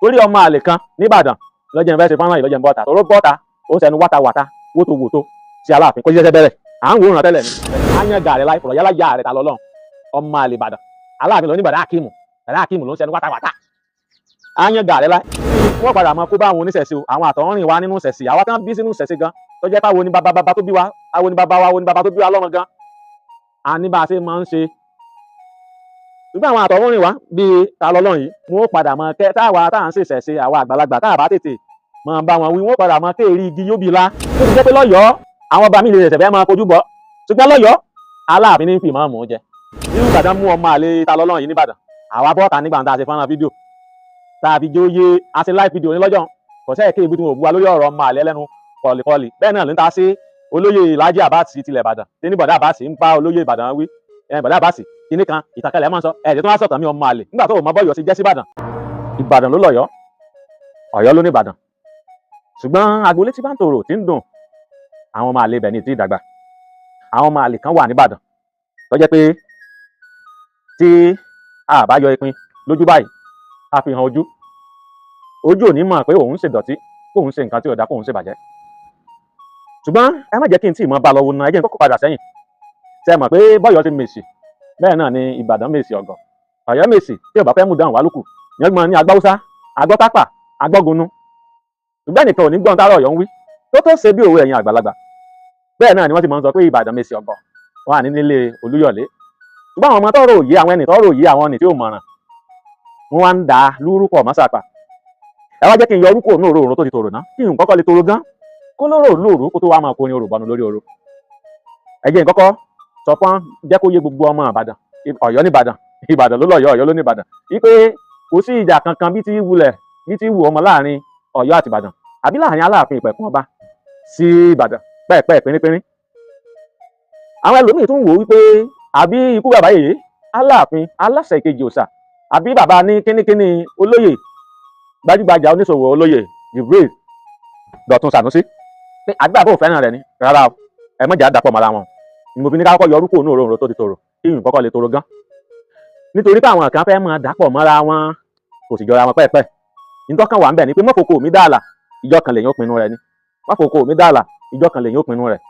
torí ọmọ àlè kan nìbàdàn lọ́jọ́ ìfẹ́ ṣe fọ́nrán ìlọ́jọ́ bọ́ta tóró bọ́ta ó sẹnu wátawàta wótòwòtò sí aláàfin kó ṣiṣẹ́ bẹ̀rẹ̀ à ń wòran tẹ́lẹ̀ ni àyàn gàrẹ láì fọ̀rọ̀ yálà yá rẹ̀ ta lọ́lọ́run ọmọ àlè ìbàdàn aláàfin lọ ní bàdá akíìmù ló ń sẹnu wátawàta àyàn gàrẹ láì wọ́n padà mọ kó bá àwọn oníṣẹ̀ṣe àwọn àtọ̀rìn wa nínú ṣẹ̀ṣe àwa tán bí sínú ṣẹ̀ṣe gan tó jẹ́ káwọn oníbàbá tó bí wa àwọn oníbàbá wa oníbàbá tó bí wa lọ́mọ gan àní bá a ṣe máa ń ṣe ṣùgbọ́n àwọn àtọ̀rìn wa bíi ta lọ́lọ́run yìí wọ́n padà mọ kẹ́ táwa tá à ń ṣèṣẹ̀ṣe àwa àgbàlagbà tá à bá tètè mọ bá wọn wí wọ́n padà mọ kéèrí igi yóò bí la tó ti jẹ́ pé lọ́yọ̀ọ́ àwọn ọba mi lè ṣẹ̀fẹ̀ máa kojú bọ̀ ṣùgbọ́n lọ́yọ̀ọ́ aláàfin ní fi máa mú jẹ nínú Ìbàdàn mú ọmọ àlè ta lọ́lọ́run yìí nìbàdàn àwa bọ́ta nígbà tá a ṣe fọ́nrán fídíò tá a fi jó yé a ṣe live fídíò ní lọ́jọ́ kò sẹ́yìn kí ibi tí mo bu wa lórí ọ̀rọ̀ ọmọ àlè ẹlẹ́nu kọ̀lìkọ̀lì bẹ́ẹ̀ náà ló ń ta sí olóyè Láàjì Àbáàsì tilẹ̀ Ìbàdàn tí ní bọ̀dá Àbáàsì ń bá olóyè Ìbàdàn wí bọ̀dá Àbáàsì kíní kan ìtàkàlẹ̀ máa ń sọ ẹ̀ẹ́dẹ̀ tó wá sọ̀tàn mí ọmọ àlè nígbà tó o mọ bọ́yọ̀ sí jẹ́ sí Ìbàdàn Ìbàdàn ló lọ́yọ̀ọ́ Ọ̀yọ́ ló ní Ìbàdàn ṣùgbọ́n agboolé tí bá ń tòrò tí ń dùn àwọn ọmọ àlè ibẹ̀ ní ti dàgbà àwọn ọmọ àlè kan wà nìbàdàn tó jẹ́ pé tí a bá yọ ìpín lójú báyìí a fi hàn ojú ò ní mọ̀ pé òun ṣe dọ̀tí kóun ṣe nǹkan tí ò dá kóun ṣe bàjẹ́ ṣùgbọ́n ẹ má jẹ́ kí n tí ì mọ́ bá lọ́wọ́ náà ẹ jẹ́ n kọ́kọ́ padà sẹ́yìn ṣe mọ̀ pé bọ́yọ̀ ti mèsì bẹ́ẹ̀ náà ni Ìbàdàn mèsì ọ̀gọ̀ Ọ̀yọ́ mèsì tí ò bá fẹ́ mú dáhùn wá lókù yẹn gbọ́n ní agbáwúsá agbọ́tápà agbọ́gunú ṣùgbọ́n nìkan ò ní gbọ́n tààrọ̀ Ọ̀yọ́ ń wí tó ṣe bí òwe ẹ̀yin àgbàlagbà bẹ́ẹ̀ náà ni wọ́n ti máa ń sọ pé Ìbàdàn mèsì ọ̀gọ̀ wà ní nílé Olúyọ̀lé ṣùgbọ́n àwọn ọmọ tọrọ òye àwọn ẹni tọrọ òye àwọn ẹni tí ò mọ̀ràn wọ́n wá ń da lúrúkọ̀ mọ́sàpà ẹ wá jẹ́ kí n yọ orúkọ ní òróró tó ti tòrò ná kí n kọ́kọ́ lè tòrò gan kó lóró lóòrò kó tó wá máa kó ní oròbọnú lórí oró ẹ jẹ́ n kọ́kọ́ sọ fún jẹ́ kó yé gbogbo ọmọ Ìbàdàn Ọ̀yọ́ ní Ìbàdàn Ìbàdàn ló lọ́yọ̀ọ́ Ọ̀yọ́ ló ní Ìbàdàn wípé kò sí ìjà kankan bí ti wù ọmọ láàrin Ọ̀yọ́ àti Ìbàdàn àbí láàrin Aláàfin Ìpẹ̀kun ọba sí Ìbàdàn pẹ́ẹ̀pẹ́ pínrín àwọn ẹlòmíì tún wò wípé àbí ikú bàbá yèyé Aláàfin aláṣẹ ìkejì òòṣà àbí bàbá ní kínníkínní olóyè gbajúgbajà oníṣòwò olóyè Jibril Dọ̀tun Sànúsí pé àgbà bò fẹ́ràn rẹ̀ ni rárá o ẹ mọ̀jà dàpọ̀ mọ́ra wọn ni mo fi ní ká kọ́kọ́ yọ orúkọ ní òróró tó ti tòrò kí ìyún kọ́kọ́ lè tòrò gan nítorí pé àwọn kan fẹ́ máa dàpọ̀ mọ́ra wọn kò sì jọra wọn pẹ́ẹ́pẹ́ nítọ́kàn wà ń bẹ̀ ni pé mọ́fòkò mi dáàlà ìjọ kan lèyìn ó pinnu rẹ̀ ni mọ́fòkò mi dáàlà ìjọ kan lèyìn ó pinnu rẹ̀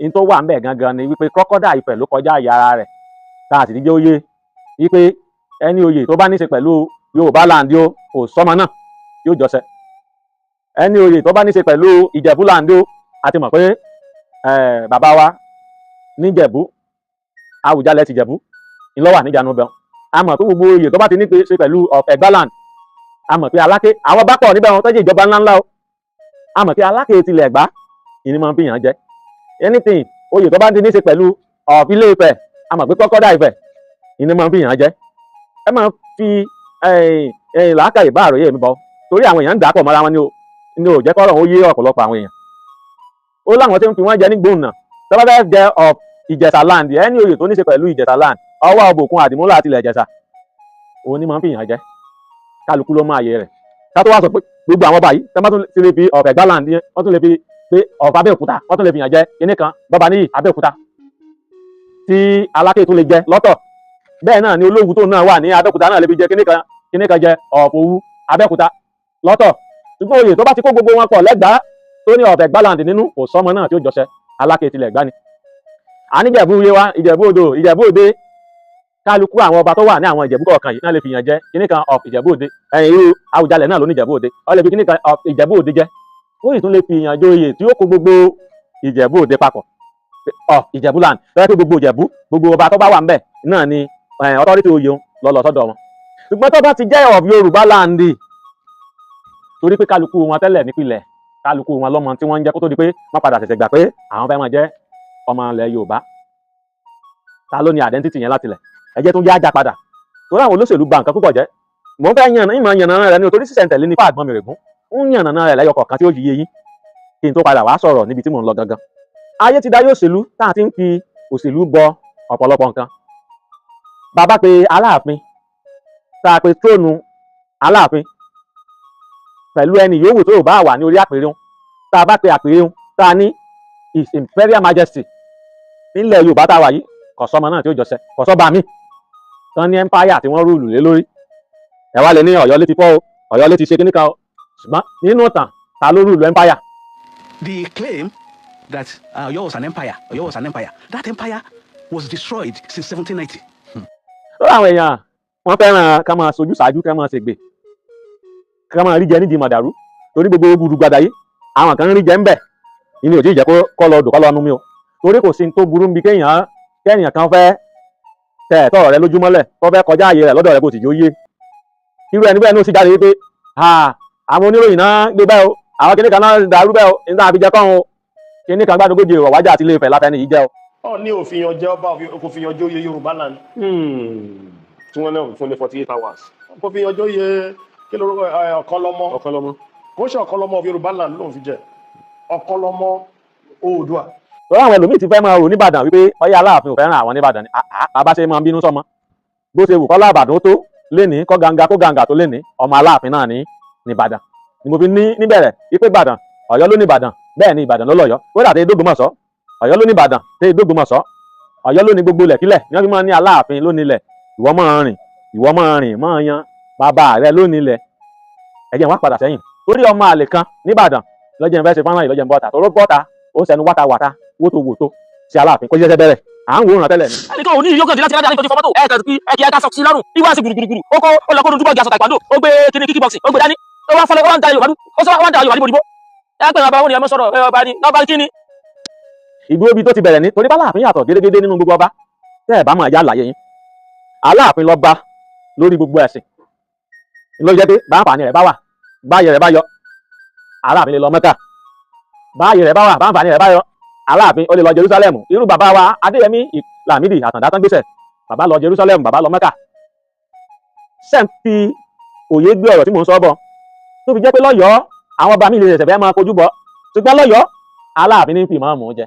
ní tó wà ń bẹ̀ gangan ni wípé kọ́kọ́dà Ifẹ̀ ló kọjá àyà ara rẹ̀ tá a sì ti jẹ́ oyè wípé ẹni oyè tó bá ní ṣe pẹ̀lú Yorùbá láǹdí ó kò sọ́mọ náà yóò jọṣẹ ẹni oyè tó bá ní ṣe pẹ̀lú Ìjẹ̀bú láǹdí ó àti mọ̀ pé bàbá wa níjẹ̀bú Àwùjalẹ̀ ti Jẹ̀bú ńlọ́wà níjànú bẹ́ẹ̀ a mọ̀ pé gbogbo oyè tó bá ti ní ṣe pẹ̀lú Ẹ̀gbá land a mọ̀ pé Aláké àwọn bá pọ̀ níbẹ̀ wọn tó jẹ́ ìjọba ńláńlá o a mọ̀ pé Aláké tilẹ̀ Ẹ̀gbá ìní máa ń fìyàn jẹ anything oyè tó bá ti ní ṣe pẹ̀lú Ilé Ifẹ̀ a mọ̀ pé Kọ́kọ́dà Ifẹ̀ ìní máa ń fìyàn jẹ ẹ máa fi làákàyè bá àròyé mi bọ torí àwọn èèyàn ń dàpọ̀ mọ́ra wọn ni ò jẹ́ kọ́rọ̀ ó yé ọ̀pọ̀lọpọ̀ àwọn èèyàn ó láwọn tí ń fi wọ́n jẹ ní gbóhùnà tó bá fẹ́ jẹ Ìjẹ̀ṣà land ẹni oyè tó ní ṣe pẹ̀lú Ìjẹ̀ṣà land ọwọ́ Ọbòkun Àdìmúlà àti ilẹ̀ Ìjẹ̀ṣà òun ni máa ń fi yàn jẹ kálukú ló máa yẹ rẹ̀ ká tó wá sọ pé gbogbo àwọn ọba yìí tẹ́ bá tún lè fi ọ̀fẹ́ Ẹ̀gbá land wọ́n tún lè fi pé ọ̀fà Abẹ́òkúta wọ́n tún lè fi yàn jẹ kíní kan bàbá níyì Abẹ́òkúta tí Aláké tún lè jẹ lọ́tọ̀ bẹ́ẹ̀ náà ni Olówu tó náà wà ní Abẹ́òkúta náà lè fi jẹ kíní kan jẹ Ọ̀fọ̀wú Abẹ́òkúta lọ́tọ̀ ṣùgbọ́n oyè tó bá ti kó gbogbo wọn pọ̀ lẹ́gbàá tó ní ọ̀fẹ́ Ẹ̀gbá land nínú kò sọ́mọ náà tí ó jọṣẹ Aláké tilẹ̀ Ẹ̀gbá ni àníjẹ̀bú ilé wa Ìjẹ̀bú Òdo Ìjẹ̀bú Òde kálukú àwọn ọba tó wà ní àwọn Ìjẹ̀bú kọ̀ọ̀kan yìí náà lè fi yàn jẹ kíní kan of Ìjẹ̀bú Òde irú Àwùjalẹ̀ náà ló ní Ìjẹ̀bú Òde ó lè fi kíní kan of Ìjẹ̀bú Òde jẹ ó sì tún lè fi yàn jẹ oyè tí ó kó gbogbo Ìjẹ̀bú Òde papọ̀ of Ìjẹ̀bú land lọ́wọ́ pé gbogbo Ìjẹ̀bú gbogbo ọba tó bá wà ń bẹ̀ náà ni authority oyè lọ́lọ́ sọ́dọ̀ wọn ṣùgbọ́n tó bá ti jẹ́ of Yorùbá land torí pé kálukú wọn tẹ́lẹ̀ nípìnlẹ̀ kálukú wọn lọ́mọ tí wọ́n ń jẹ́ kó tó di pé wọ́n padà ṣẹ̀ṣẹ̀ gbà pé àwọn fẹ́ máa jẹ́ ọmọ ilẹ̀ Yorùbá ta ló ní identity yẹn látilẹ̀ ẹ jẹ́ tó yá ajá padà torí àwọn olóṣèlú gba nǹkan púpọ̀ jẹ́ mò ń fẹ́ ìmọ̀ yànnà rẹ̀ ní torí sísẹ̀ntẹ̀lé nípa àgbọn mi rẹ̀ gún ń yànnà rẹ̀ lẹ́yọ kọ̀ọ̀kan tí ó yíye yín kí n tó padà wá sọ̀rọ̀ níbi tí mò ń lọ gangan ayé ti dáyé òṣèlú tá a ti ń fi òṣèlú bọ ọ̀pọ̀lọpọ̀ nǹkan bàbá pe Aláàfin tá a pe tróònù Aláàfin pẹ̀lú ẹni yòówù tó bá wà ní orí àpèrè tá a bá pe àpèrè tá a ní His Imperial Majesty nílẹ̀ Yorùbá tá a wà yìí kọ̀sọ́mọ náà tí ó jọṣẹ kọ̀sọ́ba mi tán ní empire tí wọ́n rúùlù lé lórí ẹ wá lè ní Ọ̀yọ́ létí fọ́ o Ọ̀yọ́ ló ti ṣe kíní kan ṣùgbọ́n nínú ìtàn ta ló rúlu empire. They claim that Oyo was an empire. Oyo was an empire. That empire was destroyed since 1790. lọ́wọ́ àwọn èèyàn wọ́n fẹ́ràn ká máa sojú ṣáájú ká máa ṣègbè ká máa rí jẹ nídìí màdàrú torí gbogbo gbùdùgbàdà yìí àwọn kan ń rí jẹ ń bẹ̀ ìní ò tí ì jẹ́ kó lọ dùn kó lọ nu mi o torí kò sí ní tó burú bí kéèyàn kan fẹ́ tẹ ẹ̀tọ́ rẹ lójúmọ́lẹ̀ tó fẹ́ kọjá ààyè rẹ lọ́dọ̀ rẹ kò sì jó yé irú ẹni bẹ́ẹ̀ ní ó sì jáde wípé àwọn oníròyìn náà gbé bẹ́ẹ̀ o àwọn kìnnìkan náà dàrú bẹ́ẹ̀ o nígbà àbíjẹ kọ́ o kìnnìkan gbàdúgbòjì ìwọ̀ wájà àti ilé Ifẹ̀ látẹni yìí jẹ́ o. Ọ ní òfin ọjọ́ ọba kò fi ọjọ́ yẹ Yorùbá land tí wọ́n náà fún ní 48 hours kò fi ọjọ́ yẹ kí lórúkọ Ọ̀kánlọ́mọ kò ṣe Ọ̀kánlọ́mọ Yorùbá land ló ń fi jẹ Ọ̀kánlọ́mọ Oòduà. lọ́wọ́ àwọn ẹlòmíì ti fẹ́ máa rò níbàdàn wípé Ọ̀yọ́ Aláàfin ò fẹ́ràn àwọn níbàdàn ni bàbá ṣe máa ń bínú sọmọ bó ṣe wù kọ́ lábàdàn tó lénìí kọ́ gàǹgà tó lénìí ọmọ Aláàfin náà ní Ìbàdàn ni mo fi ní níbẹ̀rẹ̀ wípé Ìbàdàn Ọ̀yọ́ ló ní Ìbàdàn bẹ́ẹ̀ ni Ìbàdàn ló lọ́yọ́ ó dà tẹ́ Dógbómọ̀ṣọ́ Ọ̀yọ́ ló ní Ìbàdàn tẹ́ Dógbómọ̀ṣọ́ Ọ̀yọ́ ló ní gbogbo ilẹ̀kílẹ̀ ní wọ́n fi máa ní Aláàfin ló nílẹ̀ ìwọ máa rìn máa yan bàbá rẹ ló nílẹ̀ ẹ̀jẹ̀ wá padà sẹ́yìn torí ọmọ àlè kan níbàdàn lọ́jọ́ ìfẹ́ ṣe fọ́nrán yìí lọ́jọ́ ń bọ́ta tọ́rọ́ bọ́ta ó sẹnu wátawàta wótòwòtò sí Aláàfin kó ṣiṣẹ́ bẹ̀rẹ̀ à ń wòran tẹ́lẹ̀ ni. ẹnì kan ò ní ìyókàn tí láti rájà nítorí fọmọ́tò ẹ kàn sí ẹ kì í ká sọ̀tì lọ́rùn bí wàá sí gbùrùgbùrù ó kó ó lọ kó dojúbọ̀ gíga sọ̀tà ìpàdó ó gbé kíní kíkí bọ́ọ̀sì ó gbé dání ó wá fọlọ́ ó wá ń da Yorùbá ó sọ wá ń da Yorùbá níbo ẹ pé ọba wọn ni ẹ mọ sọ̀rọ̀ ẹ ọba ni ọba kíni. ìdúró bíi tó ti bẹ̀rẹ̀ ní torí b'Aláàfin yàtọ̀ gédégédé nínú gbogbo ọba tẹ́ ẹ̀ bá máa yá àlàyé yín Aláàfin lọ́ba lórí gbogbo ẹ̀sìn ló jẹ́ pé báǹfààní rẹ̀ bá wà báyẹ̀ rẹ̀ bá yọ Aláàfin lè lọ Mẹ́kà báyẹ̀ rẹ̀ bá wà báǹfààní rẹ̀ bá yọ Aláàfin ó lè lọ Jerusalem irú bàbá wa Adéyẹmí Lámídì Àtàndá tán gbéṣẹ̀ bàbá lọ Jerusalem bàbá lọ Mẹ́kà sẹ́ǹ fi òye gbé ọ̀rọ̀ tí mò ń sọ bọ̀ tó fi jẹ́ pé lọ́yọ̀ọ́ àwọn ọba mi lè ṣẹ̀ṣẹ̀ fẹ́ máa kojú bọ̀ ṣùgbọ́n lọ́yọ̀ọ́ Aláàfin ní fi ìmáàmù jẹ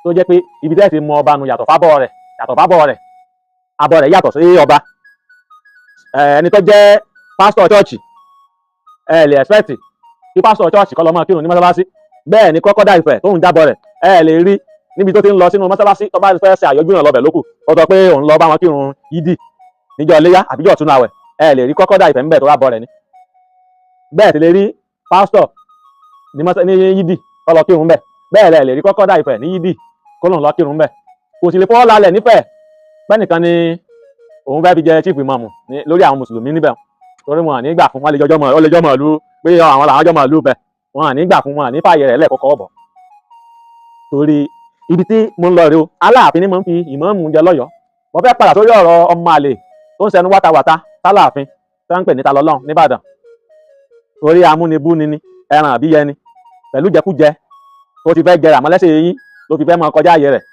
tó jẹ́ pé ibi tẹ́ ti mọ ọba nu yàtọ̀ fábọ̀ rẹ̀ abọ́ rẹ̀ yàtọ̀ sí ọba ẹni tó jẹ́ pásítọ̀ chọ́ọ̀chì ẹ lè expect kí pásítọ̀ chọ́ọ̀chì kọ́ lọ máa kírun ní mọ́sálásí bẹ́ẹ̀ ni kọ́kọ́dá Ifẹ̀ tóun jábọ̀ rẹ̀ ẹ lè rí níbi tó ti ń lọ sínú mọ́sálásí tó bá fẹ́ ṣe àyọjú náà lọ́bẹ̀ lókù ó sọ pé òun lọ bá wọn kírun yídì níjọ́ Iléyá àbíjọ́ ọ̀tún àwẹ̀ ẹ lè rí kọ́kọ́dá Ifẹ̀ ńbẹ̀ tó wà bọ̀ rẹ̀ ni bẹ́ẹ̀ ti lè rí pásítọ̀ ní yídì kọ́ lọ kírun bẹ̀ bẹ́ẹ̀ lè rí kọ́kọ́dá Ifẹ̀ ní yídì kó lòun lọ kírun bẹ̀ kò sì lè fọwọ́ lálẹ̀ nífẹ̀ẹ́ pẹ́nìkan ni òun fẹ́ fi jẹ chief imam lórí àwọn mùsùlùmí níbẹ̀ torí wọn à ní gbà fún wọn lè jọjọ́ mọ̀ lú pé àwọn làwọn jọmọ̀ lú bẹ̀ wọn à ní gbà fún wọn à ní fààyè rẹ̀ lẹ́ẹ̀kọ́kọ́ bọ̀ torí ibi tí mo ń lọ rèé o Aláàfin ni mo ń fi ìmáàmù jẹ lọ́yọ̀ọ́ mo fẹ́ padà sórí ọ̀rọ̀ ọmọ àlè tó ń sẹnu wátawàta t'Aláàfin tó ń pè ní Talọ́lọ́run nìbàdàn torí amúnibúni ni ẹran àbíyẹni pẹ̀lú jẹkújẹ tó ti fẹ́ jẹrà mọ́lẹ́sẹ̀ yín ló fi fẹ́ mọ kọjá ààyè rẹ̀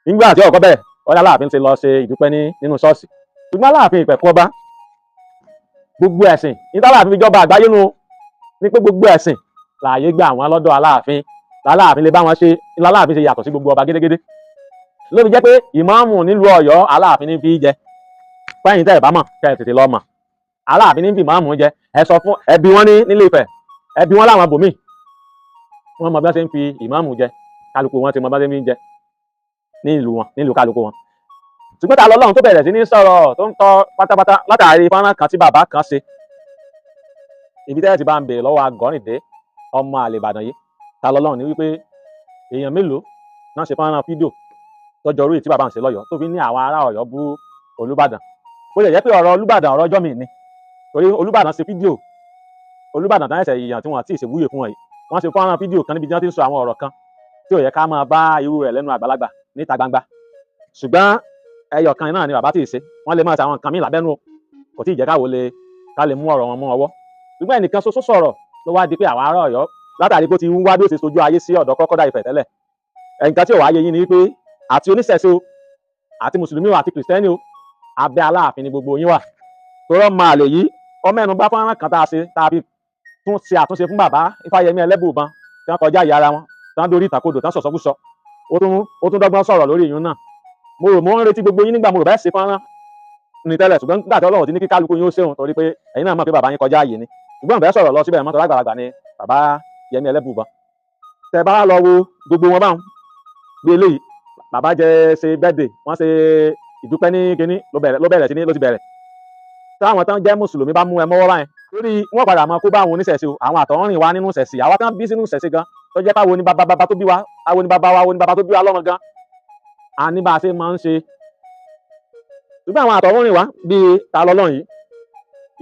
nígbà tí ọkọ bẹ̀rẹ̀ ọ̀dà Aláàfin ti lọ ṣe ìdúpẹ́ nínú ṣọ́ọ̀ṣì ṣùgbọ́n Aláàfin ìpẹ̀kọ́ ọba gbogbo ẹ̀sìn ní t'Aláàfin fi jọba àgbáyé nu ní pé gbogbo ẹ̀sìn láàyè gbà wọ́n lọ́dọ̀ Aláàfin lè bá wọn ṣe Aláàfin ṣe yàtọ̀ sí gbogbo ọba gédégédé ló fi jẹ́ pé ìmáàmù nílùú Ọ̀yọ́ Aláàfin ní fi jẹ fẹ́yìn tẹ́ ẹ̀ bá mọ̀ kẹ́ ẹ̀ tètè lọ mọ̀ Aláàfin ní fi ìmáàmù jẹ ẹ sọ fún ẹbí wọn nílé Ifẹ̀ ẹbí wọn láwọn bòmíì wọn mọ bí wọn ṣe ń fi ìmáàmù jẹ kálukú wọn ti mọ bí wọn ṣe ń fi jẹ nílùú kálukú wọn ṣùgbọ́n Talọ́lọ́run tó bẹ̀rẹ̀ sí ní sọ̀rọ̀ tó ń tọ́ pátápátá látàrí fọ́nrán kan tí bàbá kan ṣe ibi tẹ́lẹ̀ ti bá ń bèèrè lọ́wọ́ Àgọ́rìndé ọmọ àlè Ìbàdàn yìí Talọ́lọ́run ní wípé èèyàn mélòó náà ṣe fọ́nrán fídíò tọ́jọ́ orí tí bàbá ń ṣe lọ́yọ̀ọ́ tó fi ní àwọn ará Ọ̀yọ́ bú Olúbàdàn ó lè jẹ́ pé ọ̀rọ̀ Olúbàdàn ọ̀rọ̀ ọjọ́ mi ni torí Olúbàdàn ṣe fídíò Olúbàdàn tán ẹ̀sẹ̀ èèyàn tí wọ́n ti ṣèwúyè fún wọn yìí wọ́n ṣe fọ́nrán fídíò kan níbi tí wọ́n ti ń sọ àwọn ọ̀rọ̀ kan tí ò yẹ ká máa bá irú rẹ̀ lẹ́nu àgbàlagbà níta gbangba ṣùgbọ́n ẹyọ kan náà ni bàbá tí ì ṣe wọ́n lè máa ṣe àwọn nǹkan míì lábẹ́nú kò tí ì jẹ́ ká lè mú ọ̀rọ̀ wọn mú ọwọ́ ṣùgbọ́n ẹnìkan ṣoṣo sọ̀rọ̀ ló wá di pé àwọn ará Ọ̀yọ́ látàrí bó ti ń wá bí ó ṣe sojú ayé sí ọ̀dọ̀ kọ́kọ́dá Ifẹ̀ tẹ́lẹ̀ ẹnìkan tí ò wáyé yín ni wípé àti oníṣẹ̀ṣe o àti mùsùlùmí o àti kìrìsìtẹ́nì o abẹ́ Aláàfin ni gbogbo yín wà torọ́ máa lè yí ọmọ ẹnu bá fọ́nrán kan tá a fi tún ṣe àtúnṣe fún bàbá Ifáyẹmí Ẹlẹ́bùúbọn tí wọ́n kọjá ìyá ara wọn tí wọ́n dórí ìtàkodò tí wọ́n sọ̀sọ́kúsọ ó tún dọ́gbọ́n sọ̀rọ̀ lórí ìyún náà mo ń retí gbogbo yín nígbà mo rò bẹ́ẹ̀ ṣe fọ́nrán ní tẹ́lẹ̀ ṣùgbọ́n nígbà tí Ọlọ́run ti ní kí kálukú yín ó ṣeun torí pé ẹ̀yin náà mọ̀ pé bàbá yín kọjá ààyè ni ṣùgbọ́n bẹ́ẹ̀ sọ̀rọ̀ lọ síbẹ̀ mọ́tò lágbàlagbà ni bàbá Yẹmí Ẹlẹ́bùúbọn tẹ́ bá lọ wo gbogbo wọn báwọn bí eléyìí bàbá jẹ ṣe birthday wọ́n ṣe ìdúpẹ́ ní kínní ló bẹ̀rẹ̀ sí ní ló ti bẹ̀rẹ̀ táwọn tán jẹ́ mùsùlùmí bá mú ẹ mọ́wọ́ báyẹn lórí wọn padà máa kó bá àwọn oníṣẹ̀ṣe o àwọn àtọ̀húnrìn wa nínú ìṣẹ̀ṣe àwa tán bí sínú ìṣẹ̀ṣe gan tó jẹ́ káwo ni bàbá tó bí wa káwo ni bàbá wa wo ni bàbá tó bí wa lọ́mọ gan a ní bá a ṣe máa ń ṣe ṣùgbọ́n àwọn àtọ̀húnrìn wa bíi ta lọ́lọ́run yìí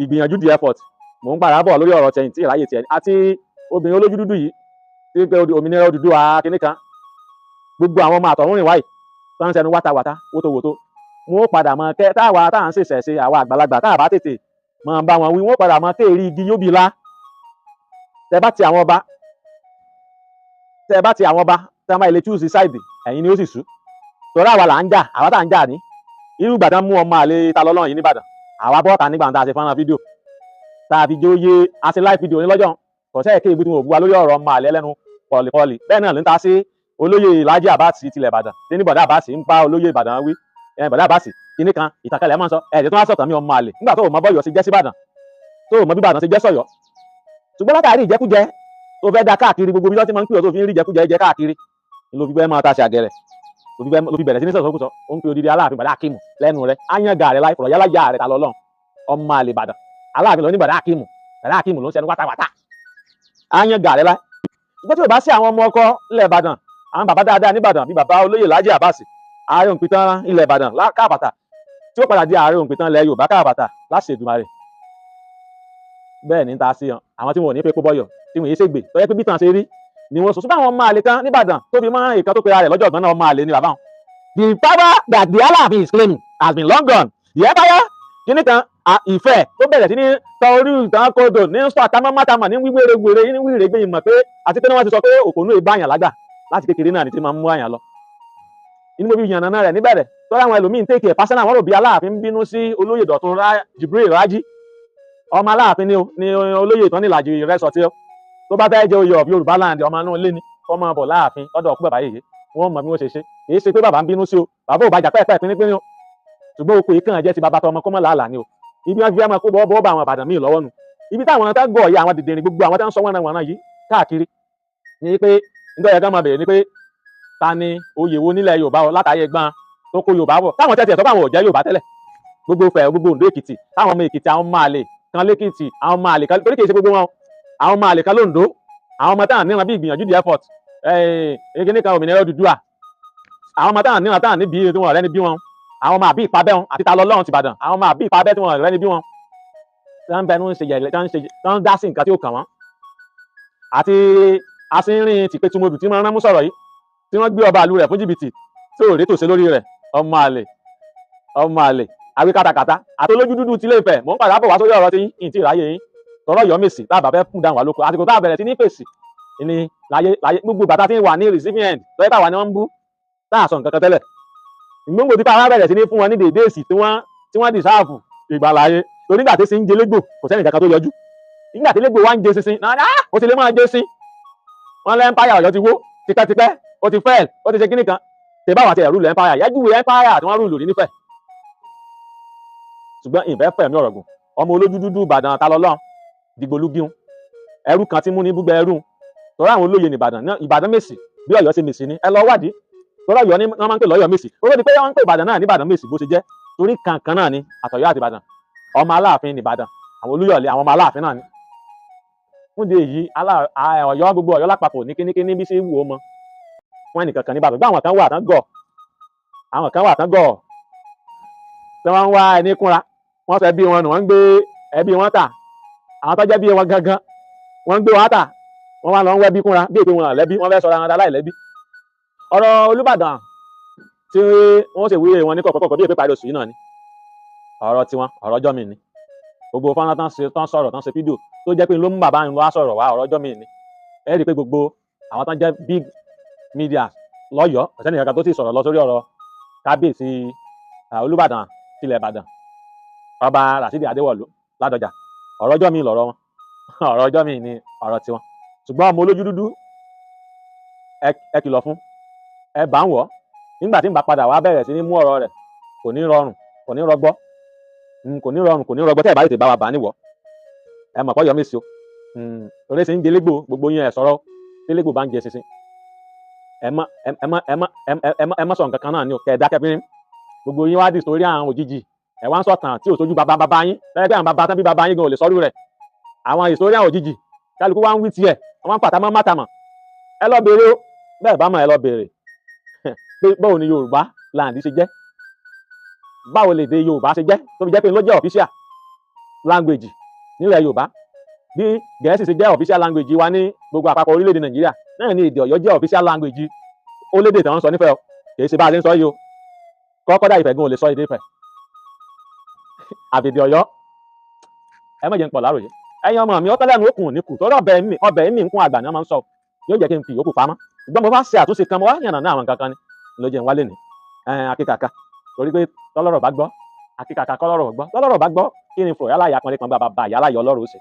ìgbìyànjú the effort mò ń padà bọ̀ lórí ọ̀rọ̀ tẹ̀yìn tí ìráyè tiẹ̀ àti obìnrin olójú dúdú yìí tí pé òmìnira Odùduwà kínní kan gbogbo àwọn ọmọ àtọ̀húnrìn wa yìí tó ń sẹnu wátawàta wótòwótò wọn ó padà mọ kẹ táwa tá à ń ṣèṣẹ̀ṣe àwa àgbàlagbà tá à bá tètè mọ bá wọn wí wọn ó padà mọ kéèrí igi yóò bí la tẹ bá ti àwọn ọba tẹ bá ilé choose side ẹ̀yin ni ó sì sú torí àwa là ń jà àwa tá à ń jà ní irú ìgbà tán mú ọmọ àlè ta lọ́lọ́run yìí nìbàdàn àwa bọ́ọ̀tà nígbà tá a ṣe fọ́nrán fídíò tá a fi jó yé a ṣe live fídíò ní lọ́jọ́ kọ̀ọ̀sẹ́ èké ibi tí mo bu wa lórí ọ̀rọ̀ ọmọ àlè ẹlẹ́nu pọ̀lìpọ̀lì bẹ́ẹ̀ náà ló ń ta sí olóyè Láàjì Àbáàsì tilẹ̀ Ìbàdàn tí ní bọ̀dá Àbáàsì ń bá olóyè Ìbàdàn wí bọ̀dá Àbáàsì kíní kan ìtàkàlẹ̀ máa ń sọ ẹ̀ẹ́dẹ̀ tó wá sọ̀tàn mí ọmọ àlè nígbà tó o mọ bọ́yọ̀ sí jẹ́ sí Ìbàdàn tó o mọ bí Ìbàdàn ṣe jẹ́ sọ̀yọ́ ṣùgbọ́n látàrí ìjẹkújẹ tó fẹ́ da káàkiri gbogbo bí wọ́n ti máa ń pè ọ́ tó fi ń rí ìjẹkújẹ jẹ káàkiri ló fi fẹ́ máa ta ṣe àgẹ̀rẹ̀ ló fi bẹ̀rẹ̀ sí ní sọ̀rọ̀ sọ ó ń pe odidi Aláàfin Bàdá Akímù lẹ́nu rẹ̀ áyàngà rẹ̀ láì fọ̀rọ̀ yálà yá rẹ̀ ta lọ́lọ́run ọmọ àlè Ìbàdàn Aláàfin ló ní Bàdá Akímù ló ń sẹnu wátawàtà áyàngà rẹ̀ láì ṣùgbọ́n tí ò bá sí àwọn ọmọ ọkọ ilẹ̀ Ìbàdàn àwọn bàbá dáadáa níbàdàn bíi bàbá olóyè Láàjì Àbáàsì ààrẹ òǹpìtàn ilẹ̀ Ìbàdàn káàbàtà tí ó padà di ààrẹ òǹpìtàn ilẹ̀ Yorùbá káàbàtà láṣẹ Èdùmàrè bẹ́ẹ̀ ní ta sí wọn àwọn tí wọn ò ní fẹ́ kó bọ́yọ̀ tí wọn yé ṣègbè tó yẹ pé bí tàn ṣe rí ni wọn sọ ṣùgbọ́n àwọn ọmọ àlè kan níbàdàn tó fi mọ́ ìkan tó pera rẹ̀ lọ́jọ́ ọ̀gbọ́n náà ọmọ àlè ni bàbá wọn. The power that the Aláàfin is claiming has been long gone. The empire kíní kan ìfẹ́ tó bẹ̀rẹ̀ sí ní tọ orí ìtàn kodo ní sàtámọ́mátàmọ́ ní wíwèrè gbèrè ní wíwèrè gbẹ̀yìn mọ̀ pé àti pé wọ́n ti sọ pé òkòónú ìbáyàn lágbà láti kékeré náà ni tí máa ń mú àyàn lọ. inú mo fi yànnà náà rẹ̀ níbẹ̀rẹ̀ tó láwọn ẹlòmíín tèkè pásánà wọn rò bí Aláàfin ń bínú sí olóyè Dọ̀tun Jibril Rájí ọmọ Aláàfin ni olóyè ìtàn nílàjì rẹ̀ sọ tí ó tó bá fẹ́ jẹ́ oyè of Yorùbá land ọmọ inú ilé ni kọ́ máa bọ̀ láàfin lọ́dọ̀ ọkú bàbá yìí wọ́n mọ̀ bí wọ́n ṣe ṣe kì í ṣe pé bàbá ń bínú sí o bàbá ò bá jà pẹ́ẹ́pẹ́ pínpín o ṣùgbọ́n oko ìkànnì jẹ́ ti bàbá tọmọ kọ́mọ́ làálàá ni o ibi wọn fi fẹ́ máa kó bọ́ bá àwọn Ìbàdàn míì lọ́wọ́ nu ibi táwọn tá gọ̀ ọ̀yà àwọn dìdìrín gbogbo àwọn tá ń sọ wọ́n yìí káàkiri ni pé nígbà yẹn ká máa bẹ̀rẹ̀ ni pé ta ni oyè wo nílẹ̀ Yorùbá o látàyè gbọ́n tó kó Yorùbá bọ̀ táwọn tẹ̀sí ẹ̀ sọ pé àwọn ò jẹ́ Yorùbá tẹ́lẹ̀ gbogbo fẹ̀ gbogbo Oǹdó Èkìtì táwọn ọmọ Èkìtì àwọn ọmọ àlè kan lẹ́kìtì àwọn ọmọ àlè kan torí kì í ṣe gbogbo wọn àwọn ọmọ àlè kan lóńdó àwọn ọmọ táwọn níran bí ìgbìyànjú the effort kíní kan òmìnira Odùduwà àwọn ọmọ táwọn níran táwọn níbi tí wọn rẹ́ni bí wọn àwọn ọmọ àbí ìpabẹ́ wọn àti ta lọ lọ́run tìbàdàn àwọn ọmọ àbí ìpabẹ́ tí wọn rẹ́ni bí wọn tí wọ́n ń bẹnu ṣe yẹ̀lẹ̀ tí wọ́n ń dá sí nǹkan tí ó kàn wọ́n àti asínrín tìpẹ́tùmọ̀dù tí wọ́n rán mú sọ̀rọ̀ yìí tí wọ́n gbé ọba àlú rẹ̀ fún jìbìtì tí ò rí tòṣe lórí rẹ̀ ọmọ àlè àwí kàtàkàtà àti olójú dúdú tí Ilé Ifẹ̀ mò ń padà bọ̀ wá sórí ọ̀rọ̀ tí yín tí ìráyè yín tọrọ Yọ̀mísì tá a bá fẹ́ fún dáhùn wá lóko àsìkò tá a bẹ̀rẹ̀ sí ní fèsì ní láyé gbogbo bàtà tí ń wà ní receiving end lọ́yẹ́ táwa ni wọ́n ń bú tá a sọ nǹkan kan tẹ́lẹ̀ ìgbóngbò tí táwa bẹ̀rẹ̀ sí ní fún wọn ní dèédé èsì tí wọ́n dìsáàfù ìgbà láyé torí nígbà tí sí ń jẹ légbò kò sẹ́ni kankan tó yọjú nígbà tí légbò wá ń jẹ sísin náà ó ti lè máa jẹ sí wọn lẹ́ empire Ọ̀yọ́ ti wó tipẹ́tipẹ́ ó ti fẹ́ẹ̀l ó ti ṣe kíní kan tèbáwá ti ẹ̀rú lẹ́ empire yẹ́júwe empire tí wọ́n rú lò ní nífẹ̀ẹ́ ṣùgbọ́n ìfẹ́ fẹ̀mí ọ̀rọ̀ gùn ọmọ olójú dúdú Ìbàdàn ta lọ́lọ́run dìgbòlugiun ẹrú kan tí mú ní gbúgbẹ ẹrú tọ́rọ àwọn olóyè ní Ìbàdàn Mèsì bí Ọ̀yọ́ ṣe Mèsì ni ẹ lọ wádìí tọ́rọ Ọ̀yọ́ ní wọ́n máa ń pè lọ́yọ̀ Mèsì ó di pé wọ́n ń pè Ìbàdàn náà ní Ìbàdàn Mèsì bó ṣe jẹ́ torí kankan náà ni àtọ̀yọ́ àti Ìbàdàn ọmọ Aláàfin ní Ìbàdàn àwọn Olúyọ̀lé àwọn ọmọ Aláàfin náà ni fún di èyí Ọ̀yọ́ gbogbo Ọ̀yọ́ lápapọ̀ ní kíníkíní bí ṣe wù ó mọ wọn ẹnìkan kan ní Ìbàdàn gbọ́ àwọn kan wà tán gọ̀ tí wọ́n ń wá ẹni kúnra wọ́n sọ ẹbí wọn nù wọ́n ń gbé ẹbí wọn tà àwọn tó jẹ́ bí wọn gangan wọ́n ń gbé wọn tà wọ́n wá lọ ń wẹ́bí kúnra bí èpè wọn lẹ́bí wọ́n fẹ́ sọ̀rọ̀ àwọn aláìlẹ́bí ọ̀rọ̀ Olúbàdàn tí wọ́n ṣe wúre wọn ní kọ̀kọ̀kọ̀ bí èpè parí oṣù yìí náà ni ọ̀rọ̀ tiwọn ọ̀rọ̀ ọjọ́ mi ni gbogbo fọ́nrán tán sọ̀rọ̀ tán ṣe fídíò tó jẹ́ pé ló mú bàbá yín wá sọ̀rọ̀ wá ọ̀rọ̀ ọjọ́ mi ni ẹ rí i pé gbogbo àwọn tán jẹ́ big media lọ́yọ̀ọ́ ọ̀sẹ́ni kankan tó ti sọ̀rọ̀ lọ sórí ọ̀rọ̀ kábíyèsí Olúbàdàn tilẹ̀ Ìbàdàn ọba Ràṣídì Adéwọ̀lú Ládọjà ọ̀rọ̀ ọjọ́ mi lọ̀rọ̀ wọn ọ̀rọ̀ ọjọ́ mi ni ọ̀rọ̀ tiwọn ṣùgbọ́n ọmọ olójú dúdú ẹ kìlọ̀ fún ẹ bá ń wọ̀ nígbà tí ń bá padà wá bẹ̀rẹ̀ sí ní mú ọ̀rọ̀ rẹ̀ kò ní rọrùn kò ní rọgbọ́ tẹ́ ẹ̀ bá tètè bá wa bá níwọ̀ ẹ mọ̀ pọ́ Yọ̀mísì o torí ṣe ń jẹ légbò gbogbo yín ẹ̀ sọ̀rọ̀ tí légbò bá ń jẹ sísìn ẹ mọ̀ sọ nǹkan kan náà ni o kẹ̀ ẹ̀ dákẹ́ pín gbogbo yín wá dì sórí àwọn òjijì ẹ wá ń sọ̀tàn tí ò sójú bàbá yín lẹ́yìn pé àwọn bàbá tán bí bàbá yín gan ò lè sọ́rú rẹ̀ àwọn historian òjijì kálukú wá ń wí tiẹ̀ wọ́n máa ń pàtàmọ́ mátàmọ́ ẹ lọ béèrè o bẹ́ẹ̀ bá mọ̀ ẹ lọ béèrè pé báwo ni Yorùbá land ṣe jẹ́ báwo lè dé Yorùbá ṣe jẹ́ tó fi jẹ́ pé ló jẹ́ official language nílẹ̀ Yorùbá bí Gẹ̀ẹ́sì ṣe jẹ́ official language wa ní gbogbo àpapọ̀ orílẹ̀-èdè Nàìjíríà náà ni èdè Ọ̀yọ́ jẹ́ official language ó lédè tí wọ́n ń sọ nífẹ̀ẹ́ o kìí ṣe bá a ṣe ń sọ yìí o kọ́kọ́dá Ifẹ̀ gan ò lè sọ èdè Ifẹ̀ àbèdè Ọ̀yọ́ ẹ má jẹ́ ń pọ̀ láròyé ẹ̀yin ọmọ mi ọtọ́ lẹ́nu okùn níkù tọ́lọ́ ọbẹ̀ mi ń kún àgbà ni wọ́n máa ń sọ yóò jẹ́ kí n fi ìyókù pamọ́ ṣùgbọ́n mo bá ṣe àtúnṣe kan mo wá yànnà náà àwọn kankan ni ló jẹ́ ń wálé ní akíkàkà torí pé tọ́lọ́rọ̀ bá gbọ́ akíkàkà kọ́lọ́rọ̀ gbọ́ tọ́lọ́rọ̀ bá gbọ́ kí ni fò yálà ìyá kan lé kan bá bá yálà yọ ọlọ́rọ̀ ó ṣe.